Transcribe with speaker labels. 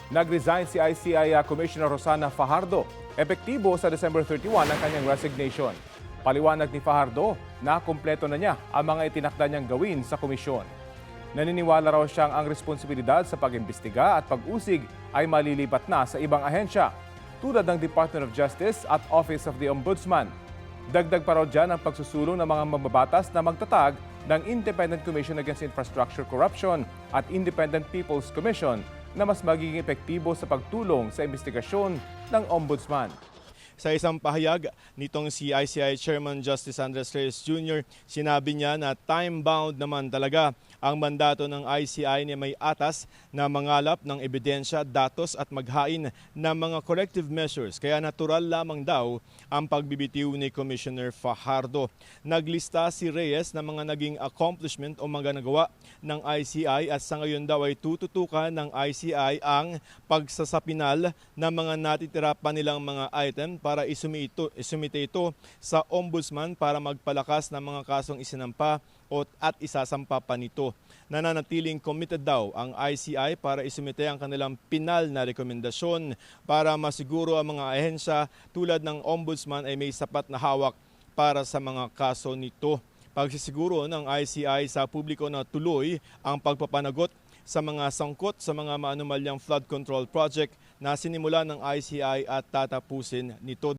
Speaker 1: Nag-resign si ICI Commissioner Rosana Fajardo. Epektibo sa December 31 ang kanyang resignation. Paliwanag ni Fajardo na kumpleto na niya ang mga itinakda niyang gawin sa komisyon. Naniniwala raw siyang ang responsibilidad sa pag-imbestiga at pag-usig ay malilipat na sa ibang ahensya, tulad ng Department of Justice at Office of the Ombudsman. Dagdag pa raw dyan ang pagsusulong ng mga mambabatas na magtatag ng Independent Commission Against Infrastructure Corruption at Independent People's Commission na mas magiging epektibo sa pagtulong sa investigasyon ng Ombudsman.
Speaker 2: Sa isang pahayag nitong si ICI Chairman Justice Andres Reyes Jr., sinabi niya na time-bound naman talaga ang mandato ng ICI na may atas na mangalap ng ebidensya, datos at maghain ng mga corrective measures. Kaya natural lamang daw ang pagbibitiw ni Commissioner Fajardo. Naglista si Reyes ng mga naging accomplishment o mga nagawa ng ICI at sa ngayon daw ay tututukan ng ICI ang pagsasapinal ng mga natitira pa nilang mga item para isumite ito sa Ombudsman para magpalakas ng mga kasong isinampa at isasampa pa nito. Nananatiling committed daw ang ICI para isumite ang kanilang pinal na rekomendasyon para masiguro ang mga ahensya tulad ng Ombudsman ay may sapat na hawak para sa mga kaso nito. Pagsisiguro ng ICI sa publiko na tuloy ang pagpapanagot sa mga sangkot sa mga maanumalyang flood control project na sinimula ng ICI at tatapusin nito.